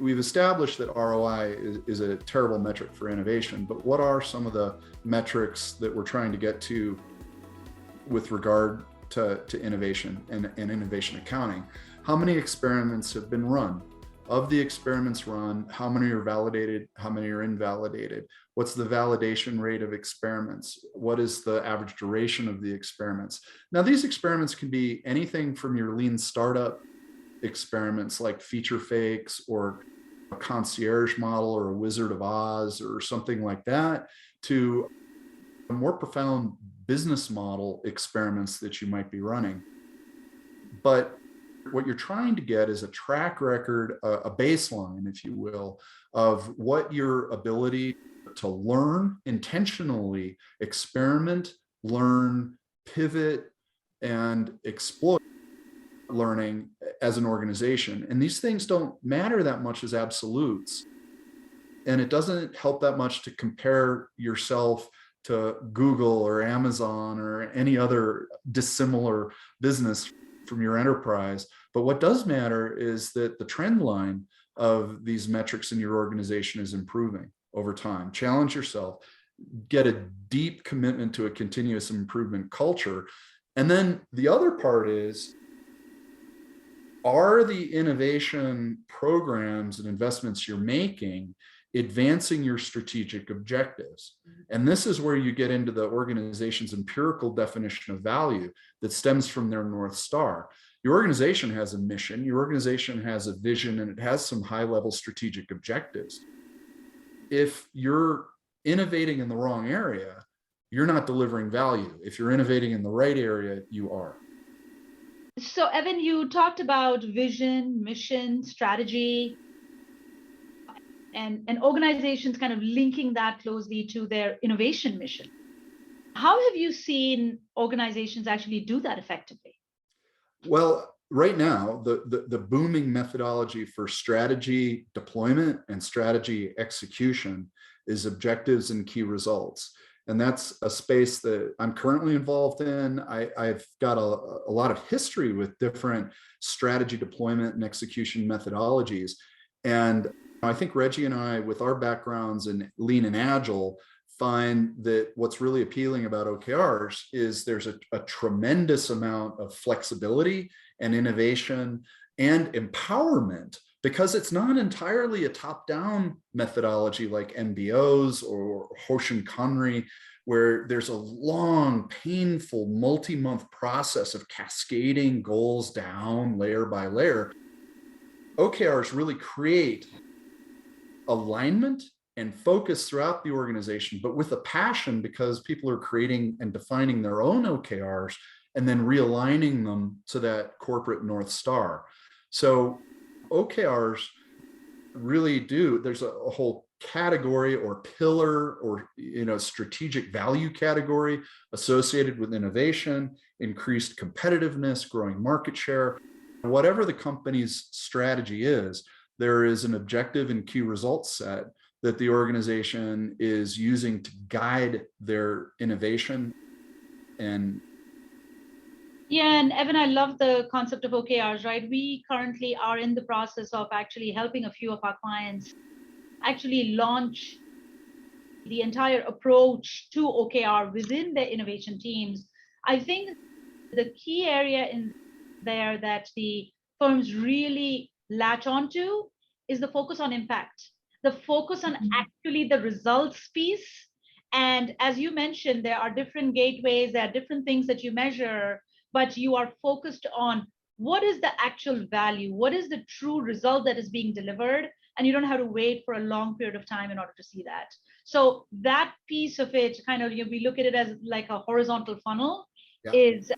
we've established that ROI is a terrible metric for innovation, but what are some of the metrics that we're trying to get to with regard to innovation and innovation accounting? How many experiments have been run? Of the experiments run, how many are validated? How many are invalidated? What's the validation rate of experiments? What is the average duration of the experiments? Now, these experiments can be anything from your lean startup experiments like feature fakes or a concierge model or a Wizard of Oz or something like that, to more profound business model experiments that you might be running. But what you're trying to get is a track record, a baseline, if you will, of what your ability to learn, intentionally experiment, learn, pivot, and exploit learning as an organization. And these things don't matter that much as absolutes. And it doesn't help that much to compare yourself to Google or Amazon or any other dissimilar business from your enterprise. But what does matter is that the trend line of these metrics in your organization is improving over time. Challenge yourself, get a deep commitment to a continuous improvement culture. And then the other part is, are the innovation programs and investments you're making advancing your strategic objectives? And this is where you get into the organization's empirical definition of value that stems from their North Star. Your organization has a mission, your organization has a vision, and it has some high-level strategic objectives. If you're innovating in the wrong area, you're not delivering value. If you're innovating in the right area, you are. So, Evan, you talked about vision, mission, strategy, and organizations kind of linking that closely to their innovation mission. How have you seen organizations actually do that effectively? Well, right now, the booming methodology for strategy deployment and strategy execution is objectives and key results. And that's a space that I'm currently involved in. I've got a lot of history with different strategy deployment and execution methodologies. And I think Reggie and I, with our backgrounds in lean and agile, find that what's really appealing about OKRs is there's a tremendous amount of flexibility and innovation and empowerment, because it's not entirely a top-down methodology like MBOs or Hoshin Kanri, where there's a long, painful, multi-month process of cascading goals down layer by layer. OKRs really create alignment and focus throughout the organization, but with a passion, because people are creating and defining their own OKRs and then realigning them to that corporate North Star. So OKRs really do, there's a whole category or pillar or strategic value category associated with innovation, increased competitiveness, growing market share. Whatever the company's strategy is, there is an objective and key results set that the organization is using to guide their innovation. And Evan, I love the concept of OKRs, right? We currently are in the process of actually helping a few of our clients actually launch the entire approach to OKR within their innovation teams. I think the key area in there that the firms really latch onto is the focus on impact, the focus on actually the results piece. And as you mentioned, there are different gateways, there are different things that you measure, but you are focused on what is the actual value, what is the true result that is being delivered, and you don't have to wait for a long period of time in order to see that. So that piece of it, kind of, we look at it as like a horizontal funnel, is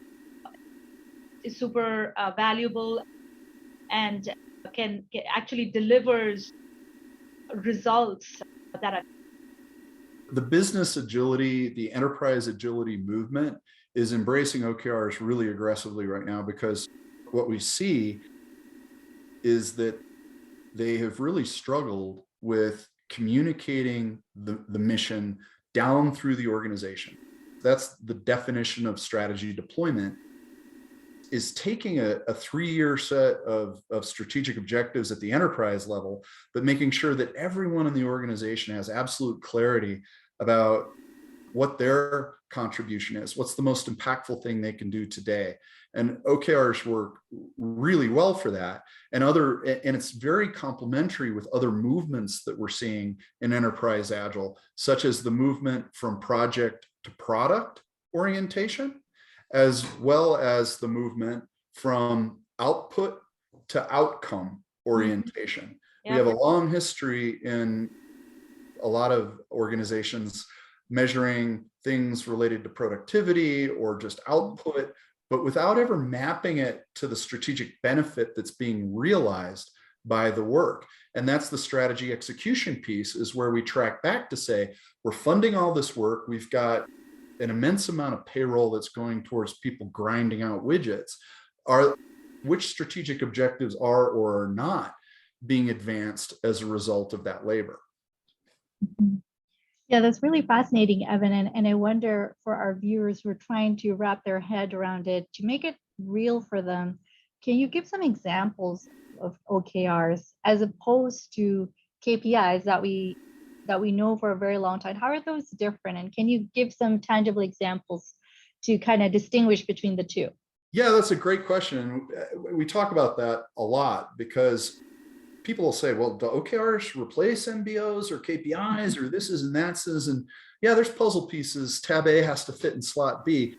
super valuable and can actually delivers results that are. The business agility, the enterprise agility movement is embracing OKRs really aggressively right now, because what we see is that they have really struggled with communicating the mission down through the organization. That's the definition of strategy deployment. is taking a 3-year set of strategic objectives at the enterprise level, but making sure that everyone in the organization has absolute clarity about what their contribution is, what's the most impactful thing they can do today. And OKRs work really well for that. And it's very complementary with other movements that we're seeing in enterprise agile, such as the movement from project to product orientation, as well as the movement from output to outcome orientation. We have a long history in a lot of organizations measuring things related to productivity or just output, but without ever mapping it to the strategic benefit that's being realized by the work. And that's the strategy execution piece, is where we track back to say, we're funding all this work. We've got an immense amount of payroll that's going towards people grinding out widgets. Which strategic objectives are or are not being advanced as a result of that labor? Yeah, that's really fascinating, Evan. And I wonder, for our viewers who are trying to wrap their head around it, to make it real for them, can you give some examples of OKRs as opposed to KPIs that we know for a very long time? How are those different? And can you give some tangible examples to kind of distinguish between the two? Yeah, that's a great question. We talk about that a lot because people will say, well, do OKRs replace MBOs or KPIs or this is and that's is? And yeah, there's puzzle pieces. Tab A has to fit in slot B.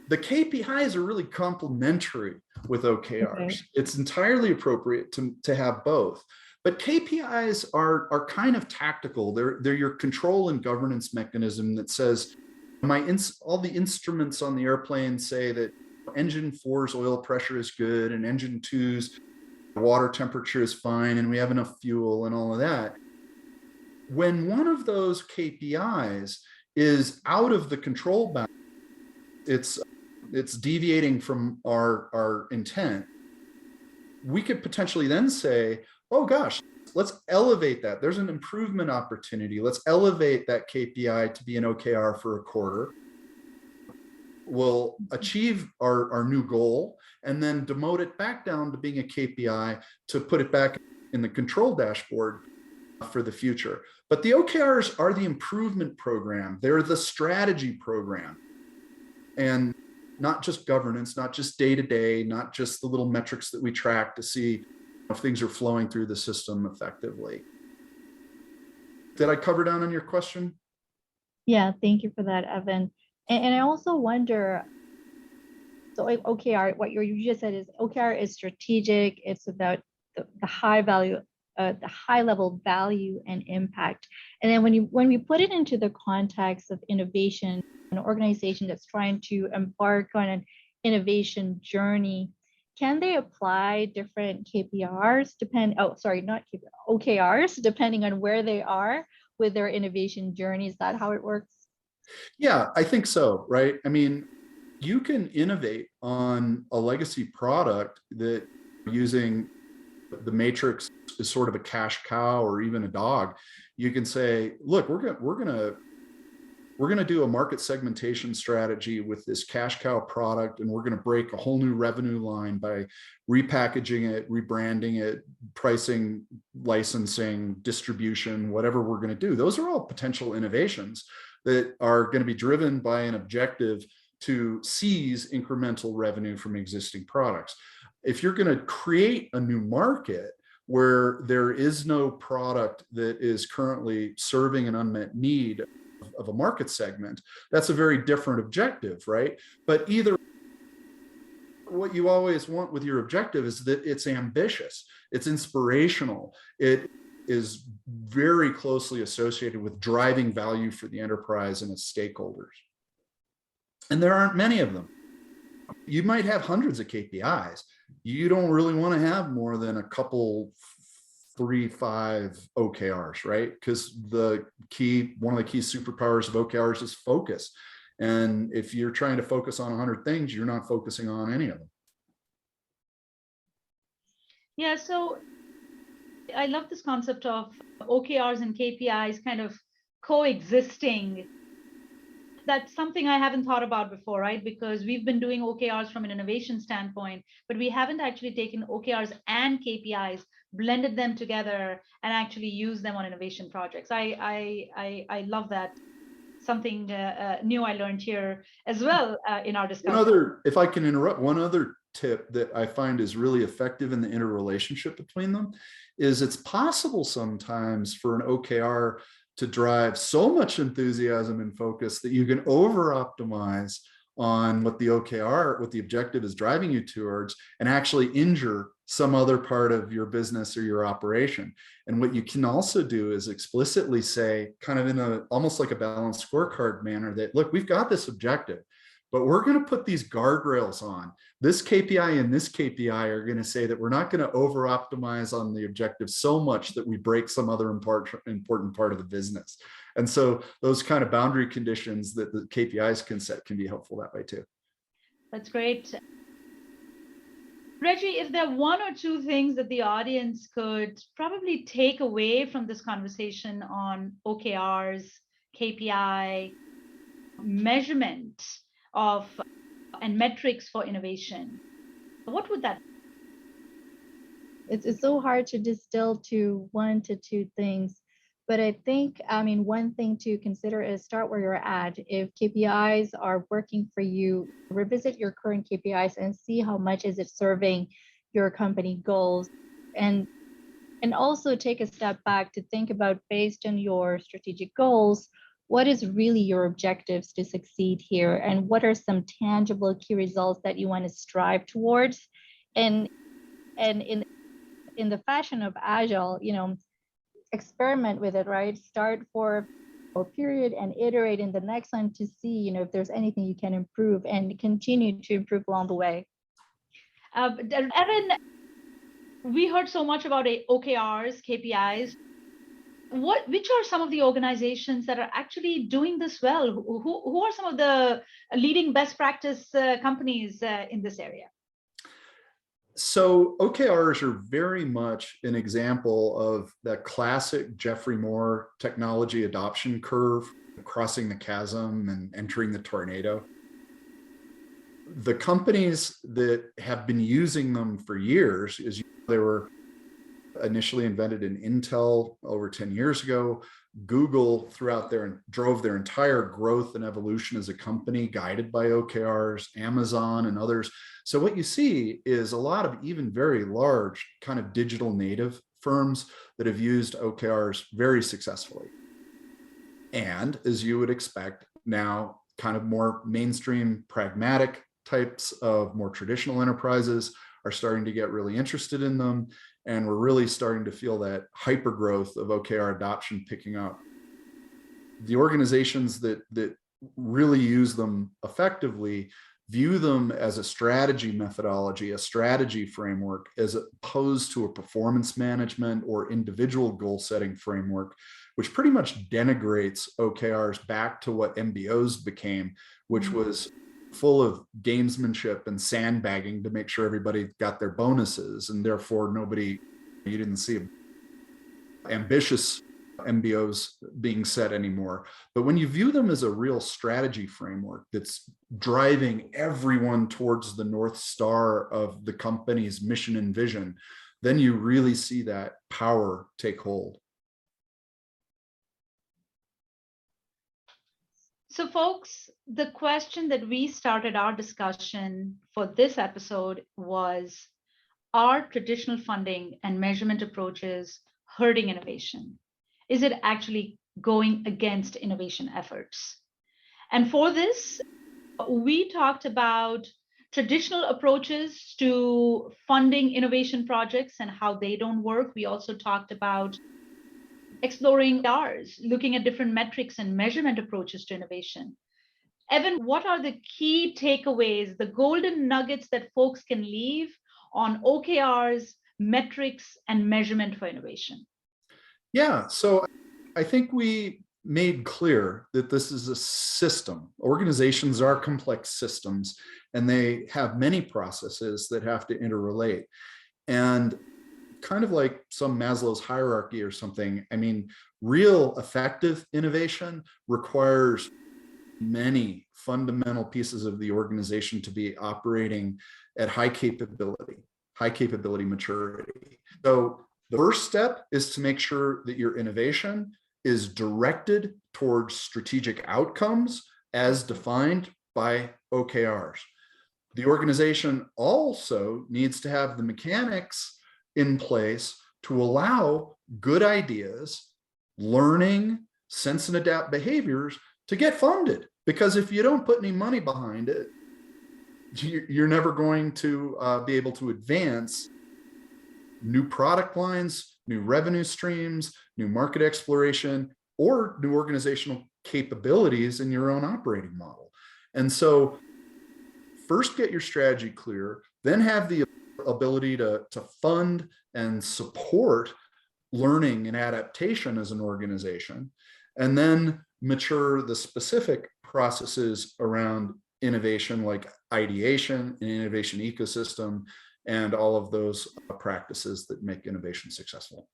The KPIs are really complementary with OKRs. Okay. It's entirely appropriate to have both. But KPIs are kind of tactical. They're your control and governance mechanism that says, all the instruments on the airplane say that engine 4's oil pressure is good and engine 2's water temperature is fine and we have enough fuel and all of that. When one of those KPIs is out of the control bound, it's deviating from our intent, we could potentially then say, oh gosh, let's elevate that. There's an improvement opportunity. Let's elevate that KPI to be an OKR for a quarter. We'll achieve our new goal and then demote it back down to being a KPI to put it back in the control dashboard for the future. But the OKRs are the improvement program. They're the strategy program. And not just governance, not just day-to-day, not just the little metrics that we track to see if things are flowing through the system effectively. Did I cover down on your question? Yeah, thank you for that, Evan. And I also wonder, so OKR, what you just said is OKR is strategic. It's about the high value, the high level value and impact. And then when we put it into the context of innovation, an organization that's trying to embark on an innovation journey, can they apply different OKRs depending on where they are with their innovation journey? Is that how it works? Yeah, I think so, right? I mean, you can innovate on a legacy product that using the matrix is sort of a cash cow or even a dog. You can say, look, we're gonna do a market segmentation strategy with this cash cow product, and we're gonna break a whole new revenue line by repackaging it, rebranding it, pricing, licensing, distribution, whatever we're gonna do. Those are all potential innovations that are gonna be driven by an objective to seize incremental revenue from existing products. If you're gonna create a new market where there is no product that is currently serving an unmet need of a market segment, that's a very different objective, right? But either what you always want with your objective is that it's ambitious, it's inspirational, it is very closely associated with driving value for the enterprise and its stakeholders. And there aren't many of them. You might have hundreds of KPIs. You don't really want to have more than a couple, 3-5 OKRs, right? Because one of the key superpowers of OKRs is focus. And if you're trying to focus on 100 things, you're not focusing on any of them. Yeah, so I love this concept of OKRs and KPIs kind of coexisting That's something I haven't thought about before, right? Because we've been doing OKRs from an innovation standpoint, but we haven't actually taken OKRs and KPIs, blended them together, and actually used them on innovation projects. I love that. Something new I learned here as well in our discussion. If I can interrupt, one other tip that I find is really effective in the interrelationship between them is it's possible sometimes for an OKR to drive so much enthusiasm and focus that you can over optimize on what the OKR, what the objective is driving you towards, and actually injure some other part of your business or your operation. And what you can also do is explicitly say, kind of in a almost like a balanced scorecard manner, that look, we've got this objective, but we're going to put these guardrails on. This KPI and this KPI are going to say that we're not going to over optimize on the objective so much that we break some other important part of the business. And so those kind of boundary conditions that the KPIs can set can be helpful that way too. That's great. Reggie, is there one or two things that the audience could probably take away from this conversation on OKRs, KPI, measurement of and metrics for innovation? What would that be? It's so hard to distill to 1 to 2 things, but I think, one thing to consider is start where you're at. If KPIs are working for you, revisit your current KPIs and see how much is it serving your company goals, and also take a step back to think about, based on your strategic goals, what is really your objectives to succeed here, and what are some tangible key results that you want to strive towards. And in the fashion of Agile, experiment with it, right? Start for a period and iterate in the next one to see, if there's anything you can improve, and continue to improve along the way. Evan, we heard so much about OKRs, KPIs. Which are some of the organizations that are actually doing this well? Who are some of the leading best practice companies in this area? So OKRs are very much an example of that classic Jeffrey Moore technology adoption curve, crossing the chasm and entering the tornado. The companies that have been using them for years, they were initially invented in Intel over 10 years ago. Google drove their entire growth and evolution as a company guided by OKRs, Amazon and others. So what you see is a lot of even very large kind of digital native firms that have used OKRs very successfully. And as you would expect, now kind of more mainstream pragmatic types of more traditional enterprises are starting to get really interested in them. And we're really starting to feel that hyper growth of OKR adoption picking up. The organizations that really use them effectively view them as a strategy methodology, a strategy framework, as opposed to a performance management or individual goal setting framework, which pretty much denigrates OKRs back to what MBOs became, which was full of gamesmanship and sandbagging to make sure everybody got their bonuses, and therefore you didn't see ambitious MBOs being set anymore. But when you view them as a real strategy framework that's driving everyone towards the North Star of the company's mission and vision, then you really see that power take hold. So folks, the question that we started our discussion for this episode was, are traditional funding and measurement approaches hurting innovation? Is it actually going against innovation efforts? And for this, we talked about traditional approaches to funding innovation projects and how they don't work. We also talked about exploring ours, looking at different metrics and measurement approaches to innovation. Evan, what are the key takeaways, the golden nuggets that folks can leave on OKRs, metrics, and measurement for innovation? Yeah, so I think we made clear that this is a system. Organizations are complex systems, and they have many processes that have to interrelate. And kind of like some Maslow's hierarchy or something, I mean, real effective innovation requires many fundamental pieces of the organization to be operating at high capability maturity. So the first step is to make sure that your innovation is directed towards strategic outcomes as defined by OKRs. The organization also needs to have the mechanics in place to allow good ideas, learning, sense and adapt behaviors to get funded. Because if you don't put any money behind it, you're never going to be able to advance new product lines, new revenue streams, new market exploration, or new organizational capabilities in your own operating model. And so first get your strategy clear, then have the ability to fund and support learning and adaptation as an organization, and then mature the specific processes around innovation like ideation and innovation ecosystem and all of those practices that make innovation successful.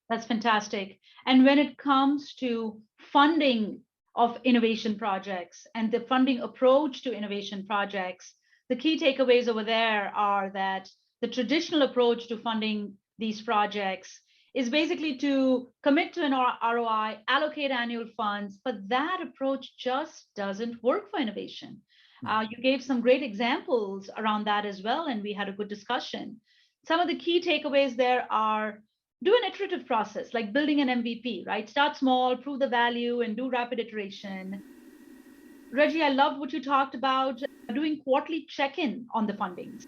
That's fantastic. And when it comes to funding of innovation projects and the funding approach to innovation projects, the key takeaways over there are that the traditional approach to funding these projects is basically to commit to an ROI, allocate annual funds, but that approach just doesn't work for innovation. You gave some great examples around that as well, and we had a good discussion. Some of the key takeaways there are: do an iterative process, like building an MVP, right? Start small, prove the value, and do rapid iteration. Reggie, I loved what you talked about, doing quarterly check-in on the fundings.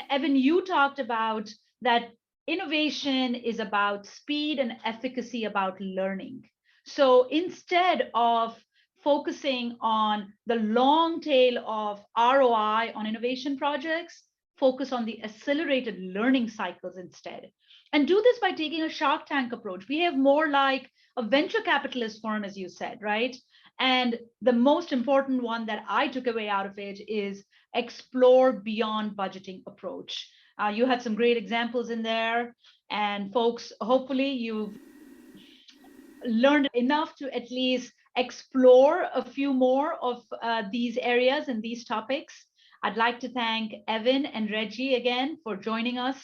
Evan, you talked about that innovation is about speed and efficacy about learning. So instead of focusing on the long tail of ROI on innovation projects, focus on the accelerated learning cycles instead. And do this by taking a Shark Tank approach. Behave more like a venture capitalist firm, as you said, right? And the most important one that I took away out of it is explore beyond budgeting approach. You had some great examples in there. And folks, hopefully you've learned enough to at least explore a few more of these areas and these topics. I'd like to thank Evan and Reggie again for joining us